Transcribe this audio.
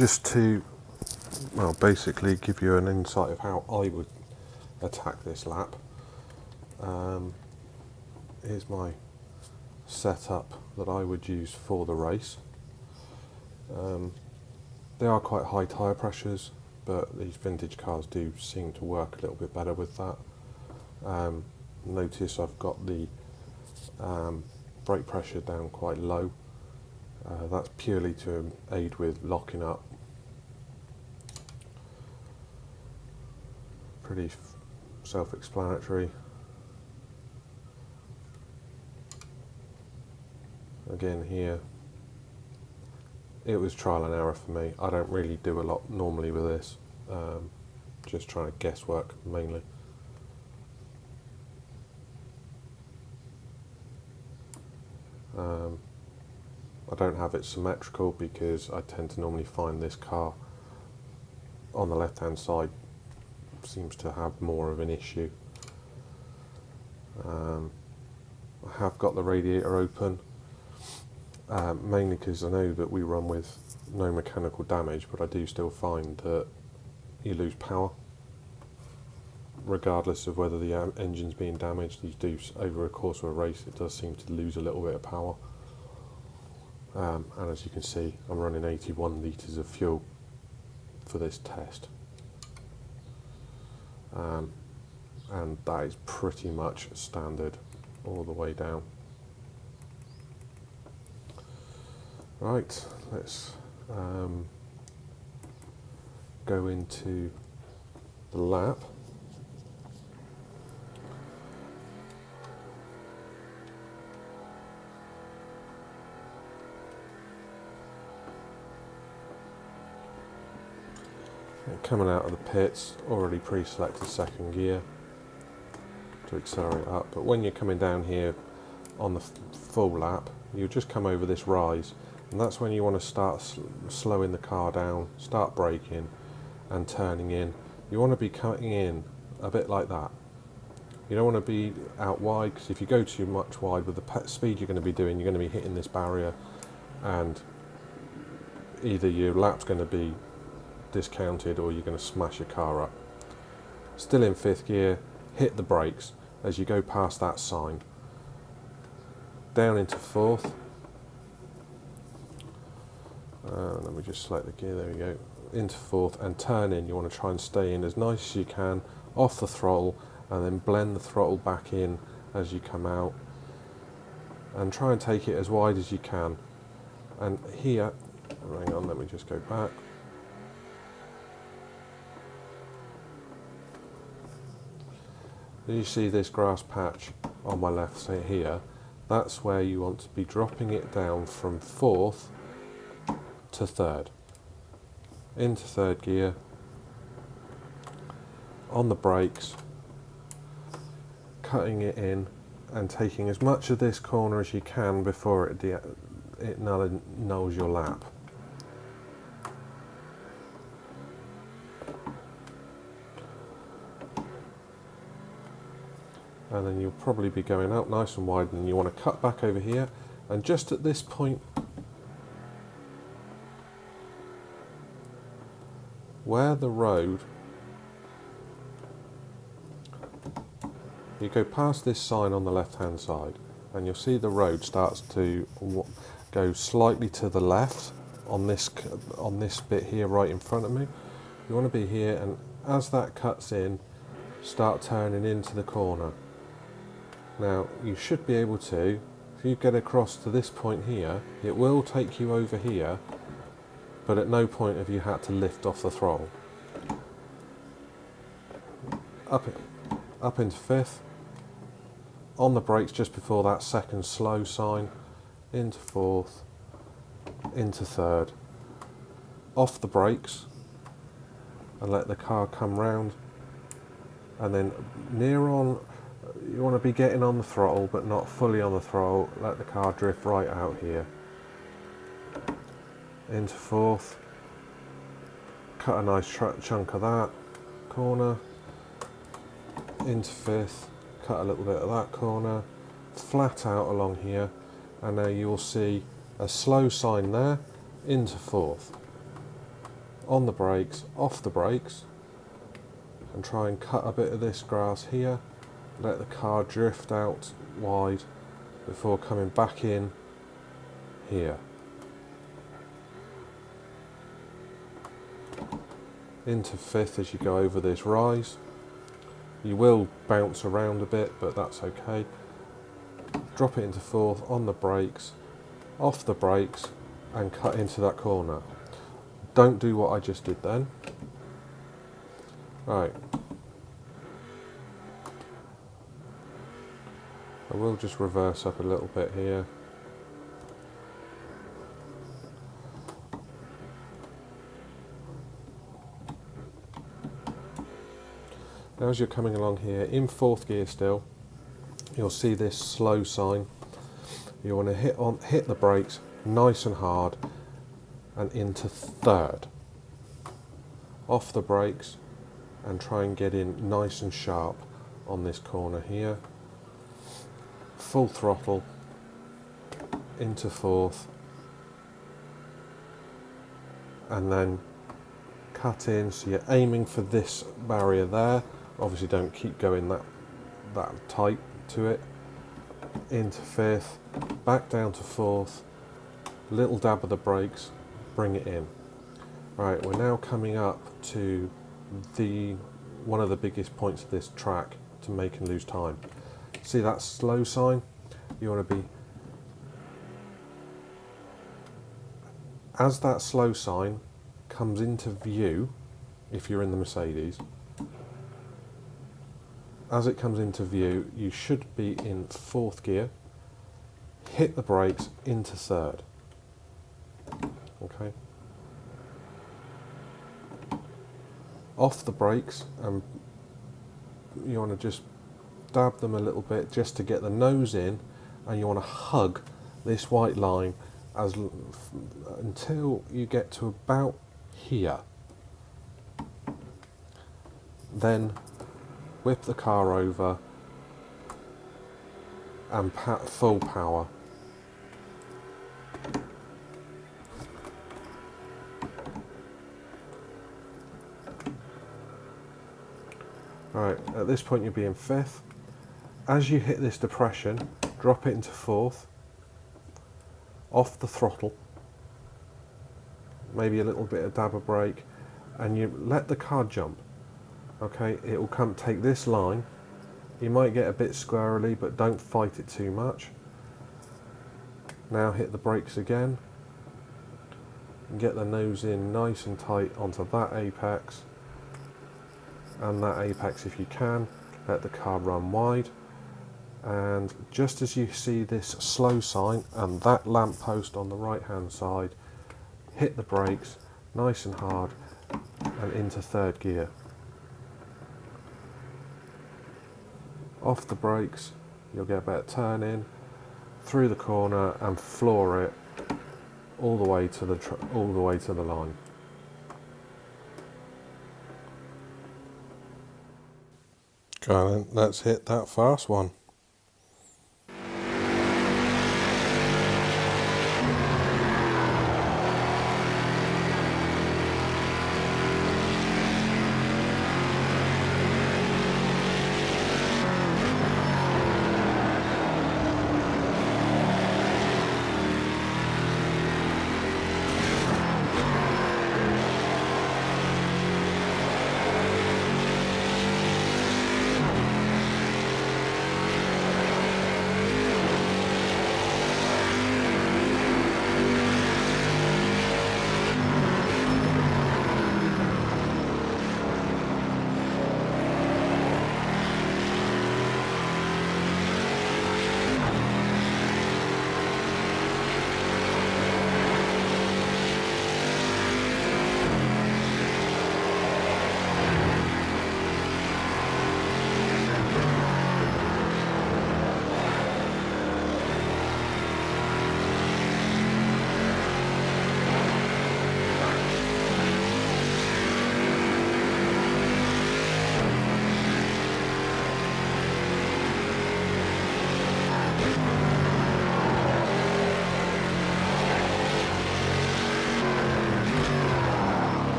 just to, well, basically give you an insight of how I would attack this lap. Here's my setup that I would use for the race. They are quite high tyre pressures, but these vintage cars do seem to work a little bit better with that. Notice I've got the brake pressure down quite low. That's purely to aid with locking up. Pretty self-explanatory. Again here, it was trial and error for me. I don't really do a lot normally with this, just trying to guesswork mainly. I don't have it symmetrical because I tend to normally find this car on the left hand side seems to have more of an issue. I have got the radiator open, mainly because I know that we run with no mechanical damage, but I do still find that you lose power regardless of whether the engine's being damaged. You do, over a course of a race, it does seem to lose a little bit of power. And as you can see, I'm running 81 litres of fuel for this test. And that is pretty much standard all the way down. Right, let's go into the lap. Coming out of the pits, already pre-selected second gear to accelerate up, but when you're coming down here on the full lap, you just come over this rise, and that's when you want to start slowing the car down, start braking and turning in. You want to be cutting in a bit like that. You don't want to be out wide, because if you go too much wide with the speed you're going to be doing, you're going to be hitting this barrier, and either your lap's going to be discounted or you're going to smash your car up. Still in fifth gear, hit the brakes as you go past that sign. Down into fourth. Let me just select the gear, there we go. Into fourth and turn in. You want to try and stay in as nice as you can, off the throttle, and then blend the throttle back in as you come out. And try and take it as wide as you can. And here, hang on, let me just go back. You see this grass patch on my left side here, that's where you want to be dropping it down from fourth to third. Into third gear, on the brakes, cutting it in and taking as much of this corner as you can before it nulls your lap. And then you'll probably be going out nice and wide, and you want to cut back over here, and just at this point where the road, you go past this sign on the left hand side and you'll see the road starts to go slightly to the left on this bit here right in front of me. You want to be here, and as that cuts in, start turning into the corner. Now you should be able to, if you get across to this point here, it will take you over here, but at no point have you had to lift off the throttle. Up into fifth, on the brakes just before that second slow sign, into fourth, into third, off the brakes and let the car come round, and then near on, you want to be getting on the throttle but not fully on the throttle, let the car drift right out here. Into fourth, cut a nice chunk of that corner, into fifth, cut a little bit of that corner, flat out along here, and now you'll see a slow sign there, into fourth. on the brakes, off the brakes, and try and cut a bit of this grass here. Let the car drift out wide before coming back in here. Into fifth as you go over this rise. You will bounce around a bit, but that's okay. Drop it into fourth on the brakes, off the brakes, and cut into that corner. Don't do what I just did then. Right. I will just reverse up a little bit here. Now as you're coming along here, in fourth gear still, you'll see this slow sign. You want to hit the brakes nice and hard and into third. Off the brakes and try and get in nice and sharp on this corner here. Full throttle into fourth and then cut in, so you're aiming for this barrier there. Obviously don't keep going that tight to it. Into fifth, back down to fourth, little dab of the brakes, bring it in. Right, we're now coming up to one of the biggest points of this track to make and lose time. See that slow sign? You want to be, as that slow sign comes into view, if you're in the Mercedes, as it comes into view, you should be in fourth gear, hit the brakes into third. Okay. Off the brakes, and you want to just dab them a little bit just to get the nose in, and you want to hug this white line until you get to about here. Then whip the car over and full power. Right, at this point you'll be in fifth. As you hit this depression, drop it into fourth, off the throttle, maybe a little bit of dab of brake, and you let the car jump. Okay, it will take this line. You might get a bit squirrely, but don't fight it too much. Now hit the brakes again, and get the nose in nice and tight onto that apex, and that apex if you can. Let the car run wide, and just as you see this slow sign and that lamppost on the right hand side, hit the brakes nice and hard and into third gear. Off the brakes, you'll get a better turn in through the corner and floor it all the way to the line. Okay, then let's hit that fast one.